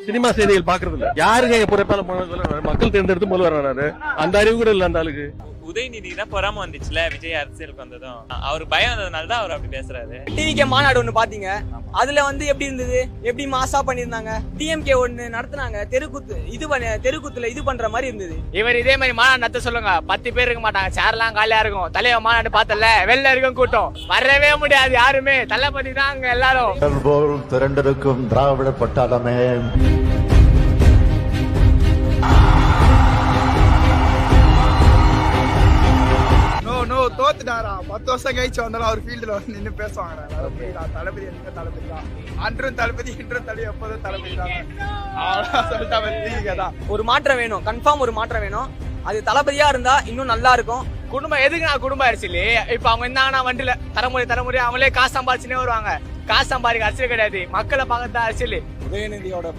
Cinema செய்திகள் பாக்குறது இல்ல. யாருங்க பொறுப்பால மக்கள் தேர்ந்தெடுத்து முதல்வர் வராரு, அந்த அறிவு கூட இல்ல அந்த ஆளுக்கு. உதயநிதி தான் பொறாம வந்துச்சுல விஜய் அரசியலுக்கு வந்ததும், அவர் பயம் வந்ததுனாலதான் அவர் அப்படி பேசுறாரு. டிவிகே மாநாடு ஒண்ணு பாத்தீங்க, அதுல வந்து எப்படி இருந்தது, எப்படி மாசா பண்ணிருந்தாங்க. டிஎம்கே ஒண்ணு நடத்துனாங்க, தெருக்கூத்துல இது பண்ற மாதிரி இருந்தது. இவர் இதே மாதிரி மாநாடு நடத்த சொல்லுங்க, 10 பேர் இருக்க மாட்டாங்க, சேர்லாம் காலியா இருக்கும். தலைவர் மாநாடு பார்த்தல, வெளில இருக்கும் கூட்டம், வரவே முடியாது யாருமே, தளபதி தான் அங்க எல்லாரும். திரண்டிருக்கும் திராவிட பட்டாளமே, தோத்துட்டாரா 10 வருஷம் கழிச்சு வந்தாலும் அவர் ஃபீல்டுல வந்து நின்று பேசுவாங்க. தளபதி எனக்கு தளபதி தான், அன்றும் தளபதி இன்றும் தளபதி, எப்போதும் தளபதி தான். ஒரு மாற்றம் வேணும், கன்ஃபார்ம் ஒரு மாற்றம் வேணும். அது தளபதியா இருந்தா இன்னும் நல்லா இருக்கும். குடும்பம் எதுக்கு நான் குடும்ப அரசியல்? இப்ப அவங்க இருந்தாங்கன்னா வண்டியில தலைமுறை அவங்களே காசு சம்பாதிச்சுனே வருவாங்க. காசு சம்பாதிக்க அரசியல் கிடையாது, மக்களை பார்க்கறது அரசியல். உதயநிதியோட